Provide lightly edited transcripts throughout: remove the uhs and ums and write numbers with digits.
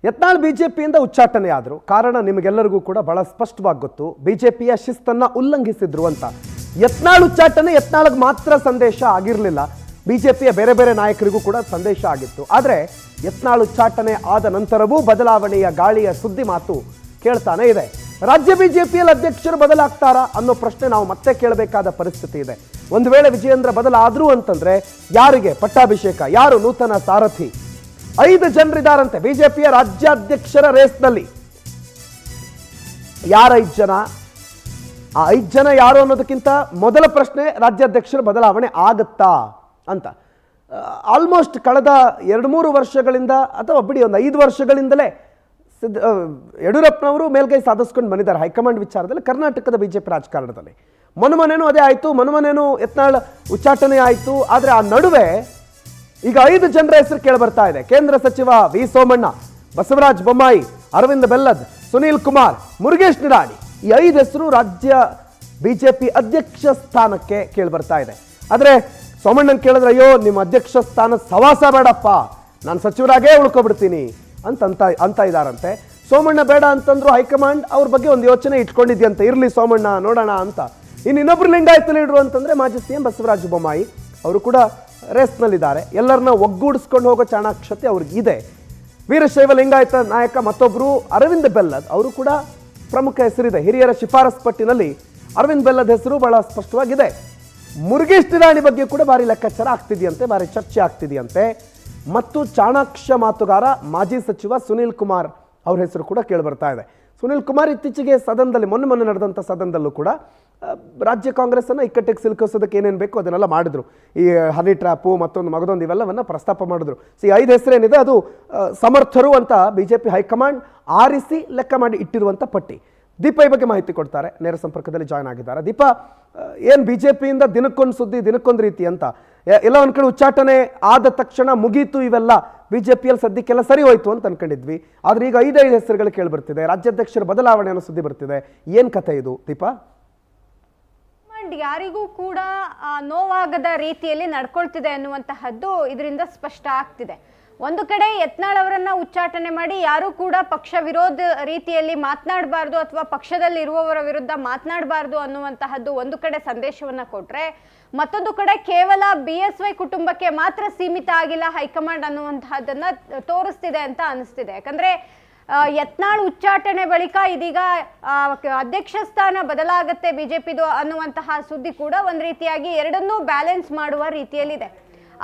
ಯತ್ನಾಳ್ ಬಿಜೆಪಿಯಿಂದ ಉಚ್ಚಾಟನೆ ಆದರು. ಕಾರಣ ನಿಮಗೆಲ್ಲರಿಗೂ ಕೂಡ ಬಹಳ ಸ್ಪಷ್ಟವಾಗಿ ಗೊತ್ತು, ಬಿಜೆಪಿಯ ಶಿಸ್ತನ್ನ ಉಲ್ಲಂಘಿಸಿದ್ರು ಅಂತ. ಯತ್ನಾಳ್ ಉಚ್ಚಾಟನೆ ಯತ್ನಾಳ್ಗೆ ಮಾತ್ರ ಸಂದೇಶ ಆಗಿರಲಿಲ್ಲ, ಬಿಜೆಪಿಯ ಬೇರೆ ಬೇರೆ ನಾಯಕರಿಗೂ ಕೂಡ ಸಂದೇಶ ಆಗಿತ್ತು. ಆದರೆ ಯತ್ನಾಳ್ ಉಚ್ಚಾಟನೆ ಆದ ನಂತರವೂ ಬದಲಾವಣೆಯ ಗಾಳಿಯ ಸುದ್ದಿ ಮಾತು ಕೇಳ್ತಾನೆ ಇದೆ. ರಾಜ್ಯ ಬಿಜೆಪಿಯಲ್ಲಿ ಅಧ್ಯಕ್ಷರು ಬದಲಾಗ್ತಾರಾ ಅನ್ನೋ ಪ್ರಶ್ನೆ ನಾವು ಮತ್ತೆ ಕೇಳಬೇಕಾದ ಪರಿಸ್ಥಿತಿ ಇದೆ. ಒಂದು ವೇಳೆ ವಿಜಯೇಂದ್ರ ಬದಲಾದ್ರು ಅಂತಂದ್ರೆ ಯಾರಿಗೆ ಪಟ್ಟಾಭಿಷೇಕ, ಯಾರು ನೂತನ ಸಾರಥಿ? 5 ಜನರಿದ್ದಾರಂತೆ ಬಿಜೆಪಿಯ ರಾಜ್ಯಾಧ್ಯಕ್ಷರ ರೇಸ್ನಲ್ಲಿ. ಯಾರ 5 ಜನ? ಆ 5 ಜನ ಯಾರು ಅನ್ನೋದಕ್ಕಿಂತ ಮೊದಲ ಪ್ರಶ್ನೆ ರಾಜ್ಯಾಧ್ಯಕ್ಷರ ಬದಲಾವಣೆ ಆಗತ್ತಾ ಅಂತ. ಆಲ್ಮೋಸ್ಟ್ ಕಳೆದ 2-3 ವರ್ಷಗಳಿಂದ ಅಥವಾ ಬಿಡಿ ಒಂದು 5 ವರ್ಷಗಳಿಂದಲೇ ಯಡಿಯೂರಪ್ಪನವರು ಮೇಲ್ಗೈ ಸಾಧಿಸ್ಕೊಂಡು ಬಂದಿದ್ದಾರೆ ಹೈಕಮಾಂಡ್ ವಿಚಾರದಲ್ಲಿ ಕರ್ನಾಟಕದ ಬಿಜೆಪಿ ರಾಜಕಾರಣದಲ್ಲಿ. ಮೊನ್ನೆನೂ ಅದೇ ಆಯಿತು, ಮೊನ್ನೆನೂ ಯತ್ನಾಳ್ ಉಚ್ಚಾಟನೆ ಆಯಿತು. ಆದರೆ ಆ ನಡುವೆ ಈಗ 5 ಜನರ ಹೆಸರು ಕೇಳಿ ಬರ್ತಾ ಇದೆ. ಕೇಂದ್ರ ಸಚಿವ ವಿ ಸೋಮಣ್ಣ, ಬಸವರಾಜ ಬೊಮ್ಮಾಯಿ, ಅರವಿಂದ್ ಬೆಲ್ಲದ್, ಸುನೀಲ್ ಕುಮಾರ್, ಮುರುಗೇಶ್ ನಿರಾಣಿ, ಈ 5 ಹೆಸರು ರಾಜ್ಯ ಬಿಜೆಪಿ ಅಧ್ಯಕ್ಷ ಸ್ಥಾನಕ್ಕೆ ಕೇಳಿ ಬರ್ತಾ ಇದೆ. ಆದರೆ ಸೋಮಣ್ಣನ್ ಕೇಳಿದ್ರೆ, ಅಯ್ಯೋ ನಿಮ್ಮ ಅಧ್ಯಕ್ಷ ಸ್ಥಾನ ಸವಾಸ ಬೇಡಪ್ಪ, ನಾನು ಸಚಿವರಾಗೇ ಉಳ್ಕೊಬಿಡ್ತೀನಿ ಅಂತ ಇದಾರಂತೆ. ಸೋಮಣ್ಣ ಬೇಡ ಅಂತಂದ್ರು ಹೈಕಮಾಂಡ್ ಅವ್ರ ಬಗ್ಗೆ ಒಂದು ಯೋಚನೆ ಇಟ್ಕೊಂಡಿದ್ಯಂತೆ, ಇರ್ಲಿ ಸೋಮಣ್ಣ ನೋಡೋಣ ಅಂತ. ಇನ್ನೊಬ್ರು ಲಿಂಗಾಯತ ಲೀಡರು ಅಂತಂದ್ರೆ ಮಾಜಿ ಸಿಎಂ ಬಸವರಾಜ ಬೊಮ್ಮಾಯಿ, ಅವರು ಕೂಡ ರೇಸ್ನಲ್ಲಿದ್ದಾರೆ. ಎಲ್ಲರನ್ನ ಒಗ್ಗೂಡಿಸ್ಕೊಂಡು ಹೋಗೋ ಚಾಣಾಕ್ಷತೆ ಅವ್ರಿಗಿದೆ. ವೀರಶೈವ ಲಿಂಗಾಯತ ನಾಯಕ ಮತ್ತೊಬ್ರು ಅರವಿಂದ್ ಬೆಲ್ಲದ್, ಅವರು ಕೂಡ ಪ್ರಮುಖ ಹೆಸರಿದೆ. ಹಿರಿಯರ ಶಿಫಾರಸ್ ಪಟ್ಟಿನಲ್ಲಿ ಅರವಿಂದ್ ಬೆಲ್ಲದ್ ಹೆಸರು ಬಹಳ ಸ್ಪಷ್ಟವಾಗಿದೆ. ಮುರುಗೇಶ್ ನಿರಾಣಿ ಬಗ್ಗೆ ಕೂಡ ಭಾರಿ ಲೆಕ್ಕಾಚಾರ ಆಗ್ತಿದೆಯಂತೆ, ಭಾರಿ ಚರ್ಚೆ ಆಗ್ತಿದೆಯಂತೆ. ಮತ್ತು ಚಾಣಾಕ್ಷ ಮಾತುಗಾರ ಮಾಜಿ ಸಚಿವ ಸುನೀಲ್ ಕುಮಾರ್ ಅವ್ರ ಹೆಸರು ಕೂಡ ಕೇಳಿಬರ್ತಾ ಇದೆ. ಸುನೀಲ್ ಕುಮಾರ್ ಇತ್ತೀಚೆಗೆ ಸದನದಲ್ಲಿ ಮೊನ್ನೆ ನಡೆದಂಥ ಸದನದಲ್ಲೂ ಕೂಡ ರಾಜ್ಯ ಕಾಂಗ್ರೆಸ್ಸನ್ನು ಇಕ್ಕಟ್ಟಿಗೆ ಸಿಲುಕಿಸೋದಕ್ಕೆ ಏನೇನು ಬೇಕು ಅದನ್ನೆಲ್ಲ ಮಾಡಿದ್ರು. ಈ ಹನಿ ಟ್ರ್ಯಾಪು ಮಗದೊಂದು ಇವೆಲ್ಲವನ್ನು ಪ್ರಸ್ತಾಪ ಮಾಡಿದ್ರು. 5 ಹೆಸರೇನಿದೆ ಅದು ಸಮರ್ಥರು ಅಂತ ಬಿಜೆಪಿ ಹೈಕಮಾಂಡ್ ಆರಿಸಿ ಲೆಕ್ಕ ಮಾಡಿ ಇಟ್ಟಿರುವಂಥ ಪಟ್ಟಿ. ದೀಪಾ ಈ ಬಗ್ಗೆ ಮಾಹಿತಿ ಕೊಡ್ತಾರೆ, ನೇರ ಸಂಪರ್ಕದಲ್ಲಿ ಜಾಯ್ನ್ ಆಗಿದ್ದಾರೆ. ದೀಪಾ, ಏನು ಬಿಜೆಪಿಯಿಂದ ದಿನಕ್ಕೊಂದು ಸುದ್ದಿ ದಿನಕ್ಕೊಂದು ರೀತಿ ಅಂತ, ಎಲ್ಲ ಒಂದು ಕಡೆ ಉಚ್ಚಾಟನೆ ಆದ ತಕ್ಷಣ ಮುಗೀತು ಇವೆಲ್ಲ, ಬಿಜೆಪಿಯಲ್ಲಿ ಸದ್ಯಕ್ಕೆಲ್ಲ ಸರಿ ಹೋಯ್ತು ಅಂತ ಅನ್ಕೊಂಡಿದ್ವಿ. ಆದ್ರೆ ಈಗ 5 ಹೆಸರುಗಳು ಕೇಳಿ ಬರ್ತಿದೆ, ರಾಜ್ಯಾಧ್ಯಕ್ಷರ ಬದಲಾವಣೆ ಅನ್ನೋ ಸುದ್ದಿ ಬರ್ತಿದೆ. ಏನ್ ಕಥೆ ಇದು ದೀಪಾ? ಯಾರಿಗೂ ಕೂಡ ನೋವಾಗದ ರೀತಿಯಲ್ಲಿ ನಡ್ಕೊಳ್ತಿದೆ ಅನ್ನುವಂತಹದ್ದು ಇದರಿಂದ ಸ್ಪಷ್ಟ ಆಗ್ತಿದೆ. ಒಂದು ಕಡೆ ಯತ್ನಾಳ್ ಅವರನ್ನ ಉಚ್ಚಾಟನೆ ಮಾಡಿ ಯಾರು ಕೂಡ ಪಕ್ಷ ವಿರೋಧ ರೀತಿಯಲ್ಲಿ ಮಾತನಾಡಬಾರ್ದು ಅಥವಾ ಪಕ್ಷದಲ್ಲಿ ಇರುವವರ ವಿರುದ್ಧ ಮಾತನಾಡಬಾರ್ದು ಅನ್ನುವಂತಹದ್ದು ಒಂದು ಕಡೆ ಸಂದೇಶವನ್ನ ಕೊಟ್ರೆ, ಮತ್ತೊಂದು ಕಡೆ ಕೇವಲ BSY ಕುಟುಂಬಕ್ಕೆ ಮಾತ್ರ ಸೀಮಿತ ಆಗಿಲ್ಲ ಹೈಕಮಾಂಡ್ ಅನ್ನುವಂತಹದ್ದನ್ನ ತೋರಿಸ್ತಿದೆ ಅಂತ ಅನಿಸ್ತಿದೆ. ಯಾಕಂದ್ರೆ ಯತ್ನಾಳ್ ಉಚ್ಚಾಟನೆ ಬಳಿಕ ಇದೀಗ ಅಧ್ಯಕ್ಷ ಸ್ಥಾನ ಬದಲಾಗತ್ತೆ ಬಿಜೆಪಿದು ಅನ್ನುವಂತಹ ಸುದ್ದಿ ಕೂಡ ಒಂದ್ ರೀತಿಯಾಗಿ ಎರಡನ್ನೂ ಬ್ಯಾಲೆನ್ಸ್ ಮಾಡುವ ರೀತಿಯಲ್ಲಿದೆ.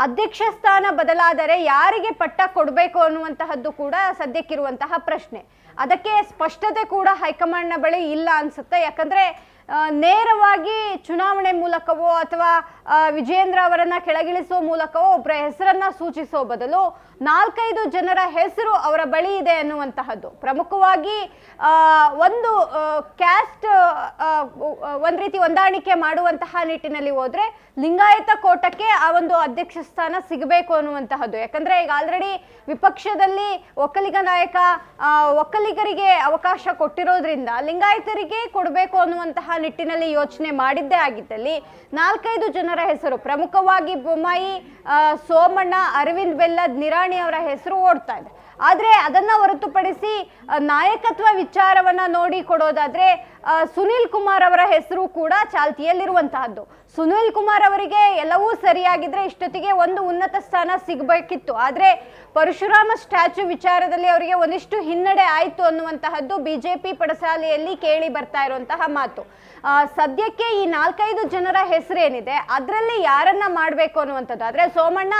ಅಧ್ಯಕ್ಷ ಸ್ಥಾನ ಬದಲಾದರೆ ಯಾರಿಗೆ ಪಟ್ಟ ಕೊಡಬೇಕು ಅನ್ನುವಂತಹದ್ದು ಕೂಡ ಸದ್ಯಕ್ಕಿರುವಂತಹ ಪ್ರಶ್ನೆ. ಅದಕ್ಕೆ ಸ್ಪಷ್ಟತೆ ಕೂಡ ಹೈಕಮಾಂಡ್ನ ಬಳಿ ಇಲ್ಲ ಅನ್ಸುತ್ತೆ. ಯಾಕಂದ್ರೆ ನೇರವಾಗಿ ಚುನಾವಣೆ ಮೂಲಕವೋ ಅಥವಾ ವಿಜಯೇಂದ್ರ ಅವರನ್ನ ಕೆಳಗಿಳಿಸುವ ಮೂಲಕವೋ ಒಬ್ಬರ ಹೆಸರನ್ನ ಸೂಚಿಸೋ ಬದಲು 4-5 ಜನರ ಹೆಸರು ಅವರ ಬಳಿ ಇದೆ ಅನ್ನುವಂತಹದ್ದು. ಪ್ರಮುಖವಾಗಿ ಒಂದು ಕ್ಯಾಸ್ಟ್ ಒಂದ್ ರೀತಿ ಹೊಂದಾಣಿಕೆ ಮಾಡುವಂತಹ ನಿಟ್ಟಿನಲ್ಲಿ ಹೋದ್ರೆ ಲಿಂಗಾಯತ ಕೋಟಕ್ಕೆ ಆ ಒಂದು ಅಧ್ಯಕ್ಷ ಸ್ಥಾನ ಸಿಗಬೇಕು ಅನ್ನುವಂತಹದ್ದು. ಯಾಕಂದ್ರೆ ಈಗ ಆಲ್ರೆಡಿ ವಿಪಕ್ಷದಲ್ಲಿ ಒಕ್ಕಲಿಗ ನಾಯಕ ಒಕ್ಕಲಿಗರಿಗೆ ಅವಕಾಶ ಕೊಟ್ಟಿರೋದ್ರಿಂದ ಲಿಂಗಾಯತರಿಗೆ ಕೊಡಬೇಕು ಅನ್ನುವಂತಹ ನಿಟ್ಟಿನಲ್ಲಿ ಯೋಚನೆ ಮಾಡಿದ್ದೇ ಆಗಿದ್ದಲ್ಲಿ 4-5 ಜನರ ಹೆಸರು, ಪ್ರಮುಖವಾಗಿ ಬೊಮ್ಮಾಯಿ, ಸೋಮಣ್ಣ, ಅರವಿಂದ್ ಬೆಲ್ಲದ್, ನಿರಾಣಿ ಅವರ ಹೆಸರು ಓಡ್ತಾ ಇದೆ. ಆದ್ರೆ ಅದನ್ನ ಹೊರತುಪಡಿಸಿ ನಾಯಕತ್ವ ವಿಚಾರವನ್ನ ನೋಡಿ ಕೊಡೋದಾದ್ರೆ ಸುನೀಲ್ ಕುಮಾರ್ ಅವರ ಹೆಸರು ಕೂಡ ಚಾಲ್ತಿಯಲ್ಲಿರುವಂತಹದ್ದು. ಸುನೀಲ್ ಕುಮಾರ್ ಅವರಿಗೆ ಎಲ್ಲವೂ ಸರಿಯಾಗಿದ್ರೆ ಇಷ್ಟೊತ್ತಿಗೆ ಒಂದು ಉನ್ನತ ಸ್ಥಾನ ಸಿಗಬೇಕಿತ್ತು. ಆದ್ರೆ ಪರಶುರಾಮ ಸ್ಟ್ಯಾಚ್ಯೂ ವಿಚಾರದಲ್ಲಿ ಅವರಿಗೆ ಒಂದಿಷ್ಟು ಹಿನ್ನಡೆ ಆಯ್ತು ಅನ್ನುವಂತಹದ್ದು ಬಿಜೆಪಿ ಪಡಸಾಲೆಯಲ್ಲಿ ಕೇಳಿ ಬರ್ತಾ ಇರುವಂತಹ ಮಾತು. ಸದ್ಯಕ್ಕೆ ಈ 4-5 ಜನರ ಹೆಸರೇನಿದೆ ಅದರಲ್ಲಿ ಯಾರನ್ನ ಮಾಡಬೇಕು ಅನ್ನುವಂಥದ್ದು. ಆದ್ರೆ ಸೋಮಣ್ಣ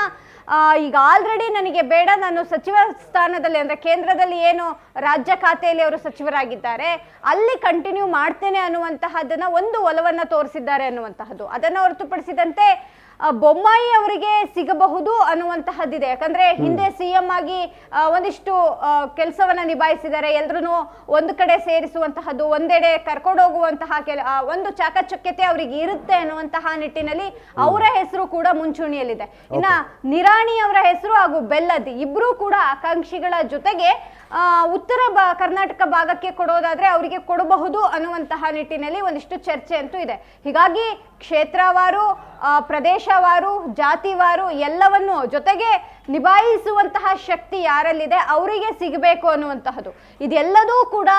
ಈಗ ಆಲ್ರೆಡಿ ನನಗೆ ಬೇಡ, ನಾನು ಸಚಿವ ಸ್ಥಾನದಲ್ಲಿ ಅಂದ್ರೆ ಕೇಂದ್ರದಲ್ಲಿ ಏನು ರಾಜ್ಯ ಖಾತೆಯಲ್ಲಿ ಅವರು ಸಚಿವರಾಗಿದ್ದಾರೆ ಅಲ್ಲಿ ಕಂಟಿನ್ಯೂ ಮಾಡ್ತೇನೆ ಅನ್ನುವಂತಹದನ್ನ ಒಂದು ಒಲವನ್ನ ತೋರಿಸಿದ್ದಾರೆ ಅನ್ನುವಂತಹದ್ದು. ಅದನ್ನ ಹೊರತುಪಡಿಸಿದಂತೆ ಬೊಮ್ಮಾಯಿ ಅವರಿಗೆ ಸಿಗಬಹುದು ಅನ್ನುವಂತಹದ್ದಿದೆ. ಯಾಕಂದ್ರೆ ಹಿಂದೆ ಸಿಎಂ ಆಗಿ ಒಂದಿಷ್ಟು ಕೆಲಸವನ್ನ ನಿಭಾಯಿಸಿದ್ದಾರೆ, ಎಲ್ರೂ ಒಂದು ಕಡೆ ಸೇರಿಸುವಂತಹದ್ದು, ಒಂದೆಡೆ ಕರ್ಕೊಂಡು ಹೋಗುವಂತಹ ಒಂದು ಚಾಕಚಕ್ಯತೆ ಅವರಿಗೆ ಇರುತ್ತೆ ಅನ್ನುವಂತಹ ನಿಟ್ಟಿನಲ್ಲಿ ಅವರ ಹೆಸರು ಕೂಡ ಮುಂಚೂಣಿಯಲ್ಲಿದೆ. ಇನ್ನ ನಿರಾಣಿ ಅವರ ಹೆಸರು ಹಾಗೂ ಬೆಲ್ಲದ್ ಇಬ್ರು ಕೂಡ ಆಕಾಂಕ್ಷಿಗಳ ಜೊತೆಗೆ ಉತ್ತರ ಕರ್ನಾಟಕ ಭಾಗಕ್ಕೆ ಕೊಡೋದಾದ್ರೆ ಅವರಿಗೆ ಕೊಡಬಹುದು ಅನ್ನುವಂತಹ ನಿಟ್ಟಿನಲ್ಲಿ ಒಂದಿಷ್ಟು ಚರ್ಚೆ ಅಂತೂ ಇದೆ. ಹೀಗಾಗಿ ಕ್ಷೇತ್ರವಾರು, ಪ್ರದೇಶವಾರು, ಜಾತಿವಾರು ಎಲ್ಲವನ್ನು ಜೊತೆಗೆ ನಿಭಾಯಿಸುವಂತಹ ಶಕ್ತಿ ಯಾರಲ್ಲಿದೆ ಅವರಿಗೆ ಸಿಗಬೇಕು ಅನ್ನುವಂತಹದ್ದು. ಇದೆಲ್ಲದೂ ಕೂಡ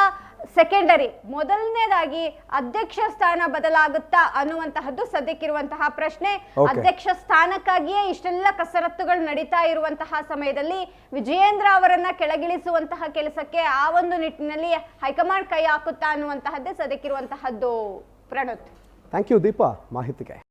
ಸೆಕೆಂಡರಿ. ಮೊದಲನೇದಾಗಿ ಅಧ್ಯಕ್ಷ ಸ್ಥಾನ ಬದಲಾಗುತ್ತಾ ಅನ್ನುವಂತಹದ್ದು ಸದ್ಯಕ್ಕಿರುವಂತಹ ಪ್ರಶ್ನೆ. ಅಧ್ಯಕ್ಷ ಸ್ಥಾನಕ್ಕಾಗಿಯೇ ಇಷ್ಟೆಲ್ಲ ಕಸರತ್ತುಗಳು ನಡೀತಾ ಇರುವಂತಹ ಸಮಯದಲ್ಲಿ ವಿಜಯೇಂದ್ರ ಅವರನ್ನ ಕೆಳಗಿಳಿಸುವಂತಹ ಕೆಲಸಕ್ಕೆ ಆ ಒಂದು ನಿಟ್ಟಿನಲ್ಲಿ ಹೈಕಮಾಂಡ್ ಕೈ ಹಾಕುತ್ತಾ ಅನ್ನುವಂತಹದ್ದೇ ಸದ್ಯಕ್ಕಿರುವಂತಹದ್ದು. ಪ್ರಣೋತ್, ಥ್ಯಾಂಕ್ ಯು ದೀಪಾ ಮಾಹಿತಿಗೆ.